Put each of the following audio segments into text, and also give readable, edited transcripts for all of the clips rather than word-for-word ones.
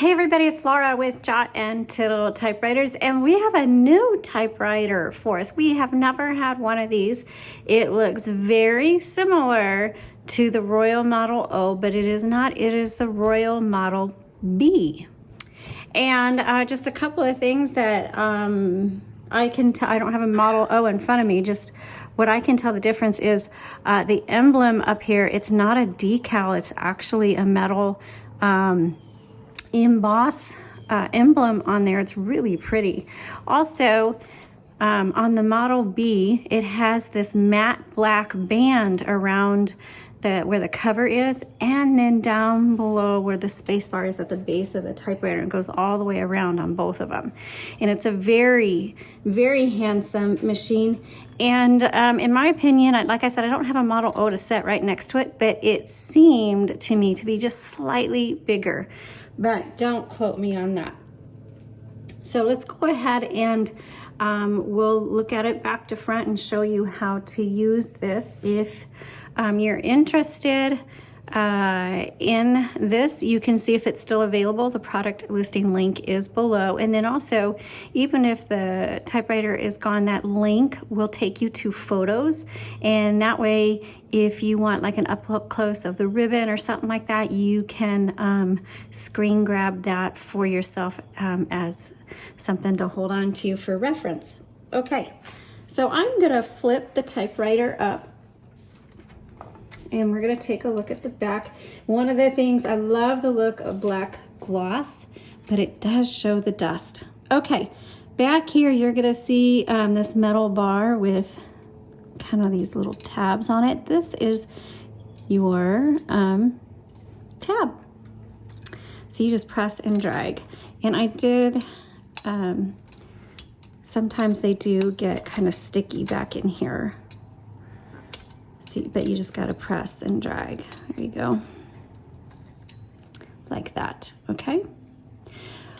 Hey everybody, it's Laura with Jot and Tittle Typewriters, and we have a new typewriter for us. We have never had one of these. It looks very similar to the Royal Model O, but it is not. It is the Royal Model B. And just a couple of things that I can tell. I don't have a Model O in front of me, just what I can tell the difference is the emblem up here, it's not a decal, it's actually a metal emboss emblem on there. It's really pretty. Also, on the Model B, it has this matte black band around where the cover is, and then down below where the space bar is at the base of the typewriter. It goes all the way around on both of them. And it's a very, very handsome machine. And in my opinion, like I said, I don't have a Model O to set right next to it, but it seemed to me to be just slightly bigger. But don't quote me on that. So let's go ahead and we'll look at it back to front and show you how to use this. If you're interested in this, you can see if it's still available. The product listing link is below. And then also, even if the typewriter is gone, that link will take you to photos. And that way, if you want like an up close of the ribbon or something like that, you can screen grab that for yourself as something to hold on to for reference. Okay, so I'm gonna flip the typewriter up and we're gonna take a look at the back. One of the things, I love the look of black gloss, but it does show the dust. Okay, back here you're gonna see this metal bar with kind of these little tabs on it. This is your tab. So you just press and drag. And I did, sometimes they do get kind of sticky back in here. See, but you just gotta press and drag. There you go. Like that, okay?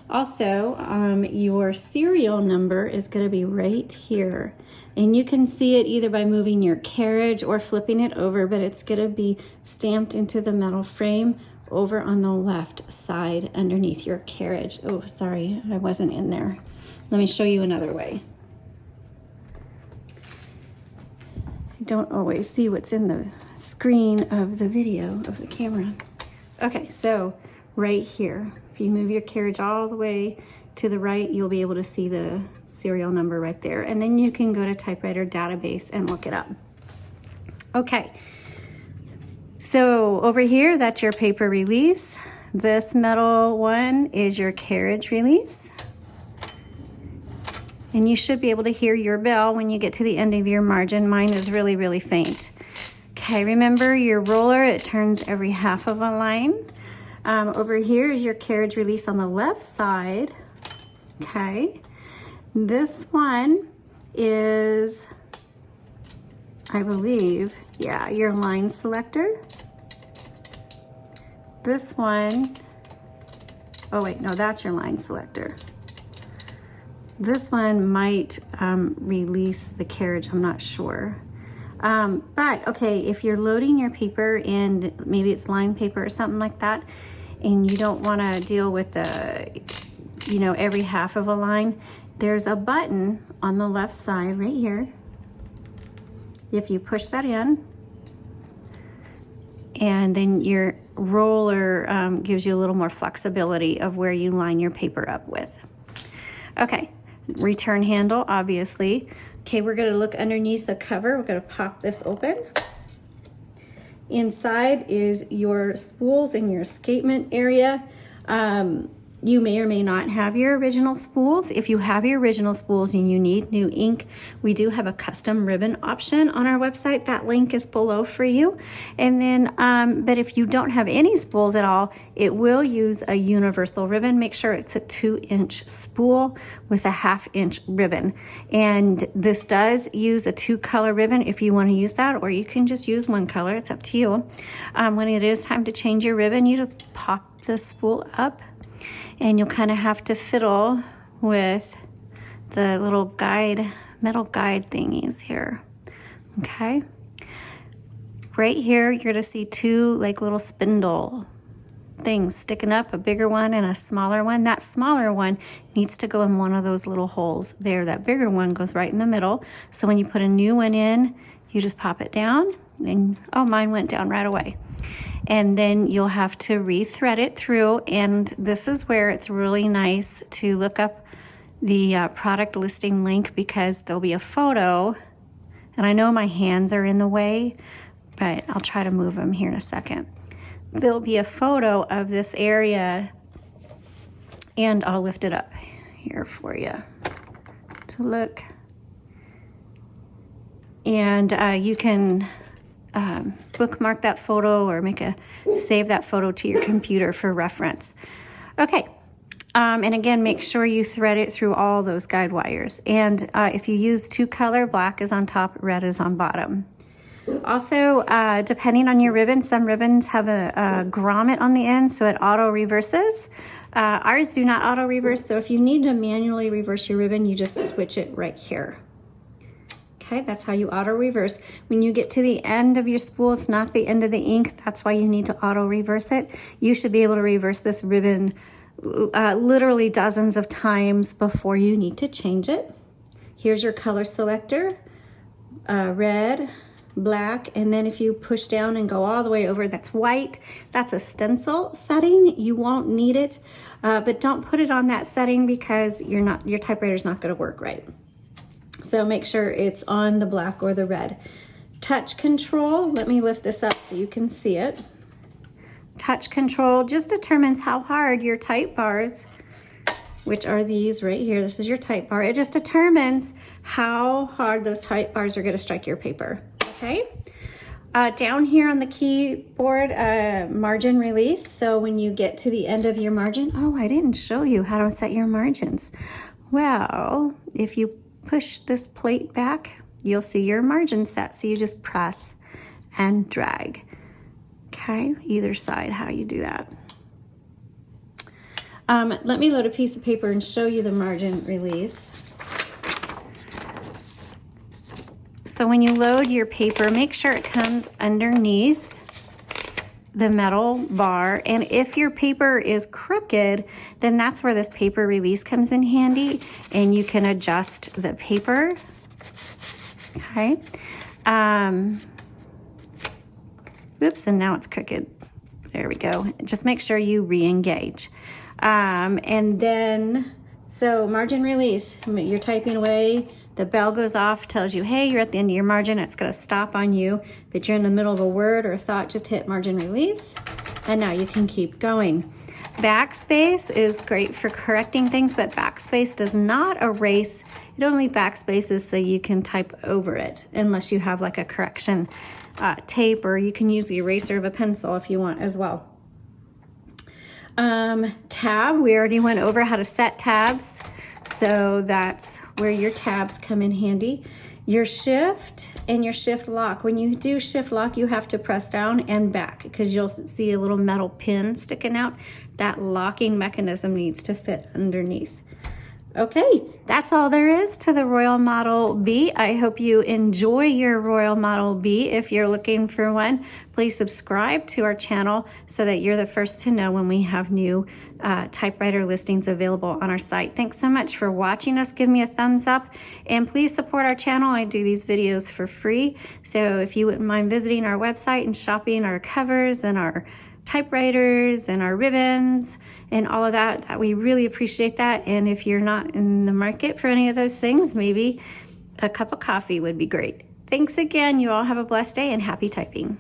Also, your serial number is gonna be right here. And you can see it either by moving your carriage or flipping it over, but it's gonna be stamped into the metal frame over on the left side underneath your carriage. Oh, sorry, I wasn't in there. Let me show you another way. I don't always see what's in the screen of the video of the camera. Okay, so right here, if you move your carriage all the way to the right, you'll be able to see the serial number right there. And then you can go to Typewriter Database and look it up. Okay, so over here, that's your paper release. This metal one is your carriage release. And you should be able to hear your bell when you get to the end of your margin. Mine is really, really faint. Okay, remember your roller, it turns every half of a line. Over here is your carriage release on the left side. Okay, this one is, I believe, yeah, your line selector. This one, oh wait, no, that's your line selector. This one might release the carriage, I'm not sure. But okay, if you're loading your paper and maybe it's line paper or something like that, and you don't wanna deal with the, you know, every half of a line, there's a button on the left side right here. If you push that in, and then your roller gives you a little more flexibility of where you line your paper up with. Okay. Return handle, obviously. Okay, we're gonna look underneath the cover. We're gonna pop this open. Inside is your spools and your escapement area. You may or may not have your original spools. If you have your original spools and you need new ink, we do have a custom ribbon option on our website. That link is below for you. And then, but if you don't have any spools at all, it will use a universal ribbon. Make sure it's a 2-inch spool with a 1/2-inch ribbon. And this does use a 2-color ribbon if you want to use that, or you can just use 1 color. It's up to you. When it is time to change your ribbon, you just pop the spool up, and you'll kind of have to fiddle with the little guide, metal guide thingies here, okay? Right here, you're gonna see 2 like little spindle things sticking up, a bigger one and a smaller one. That smaller one needs to go in one of those little holes there. That bigger one goes right in the middle. So when you put a new one in, you just pop it down and, oh, mine went down right away. And then you'll have to re-thread it through. And this is where it's really nice to look up the product listing link, because there'll be a photo. And I know my hands are in the way, but I'll try to move them here in a second. There'll be a photo of this area, and I'll lift it up here for you to look. And you can bookmark that photo or save that photo to your computer for reference. Okay, and again, make sure you thread it through all those guide wires. And if you use 2-color, black is on top, red is on bottom. Also, depending on your ribbon, some ribbons have a grommet on the end, so it auto reverses. Ours do not auto reverse, so if you need to manually reverse your ribbon, you just switch it right here. Okay, that's how you auto reverse. When you get to the end of your spool, it's not the end of the ink. That's why you need to auto reverse it. You should be able to reverse this ribbon literally dozens of times before you need to change it. Here's your color selector, red, black, and then if you push down and go all the way over, that's white. That's a stencil setting. You won't need it, but don't put it on that setting because your typewriter's not going to work right. So make sure it's on the black or the red. Touch control, let me lift this up so you can see it. Touch control just determines how hard your type bars, which are these right here, this is your type bar. It just determines how hard those type bars are going to strike your paper, okay? Down here on the keyboard, margin release. So when you get to the end of your margin, oh, I didn't show you how to set your margins. Well, if you push this plate back, you'll see your margin set. So you just press and drag. Okay, either side, how you do that. Let me load a piece of paper and show you the margin release. So when you load your paper, make sure it comes underneath the metal bar. And if your paper is crooked, then that's where this paper release comes in handy, and you can adjust the paper. Okay. Oops, and now it's crooked. There we go. Just make sure you re-engage. And then, so margin release, you're typing away, the bell goes off, tells you, hey, you're at the end of your margin, it's gonna stop on you. If you're in the middle of a word or a thought, just hit margin release, and now you can keep going. Backspace is great for correcting things, but backspace does not erase. It only backspaces so you can type over it, unless you have like a correction tape, or you can use the eraser of a pencil if you want as well. Tab, we already went over how to set tabs, so that's where your tabs come in handy. Your shift and your shift lock. When you do shift lock, you have to press down and back because you'll see a little metal pin sticking out. That locking mechanism needs to fit underneath. Okay, that's all there is to the Royal Model B. I hope you enjoy your Royal Model B. If you're looking for one, please subscribe to our channel so that you're the first to know when we have new typewriter listings available on our site. Thanks so much for watching us. Give me a thumbs up and please support our channel. I do these videos for free. So if you wouldn't mind visiting our website and shopping our covers and our typewriters and our ribbons and all of that, we really appreciate that. And if you're not in the market for any of those things, maybe a cup of coffee would be great. Thanks again. You all have a blessed day and happy typing.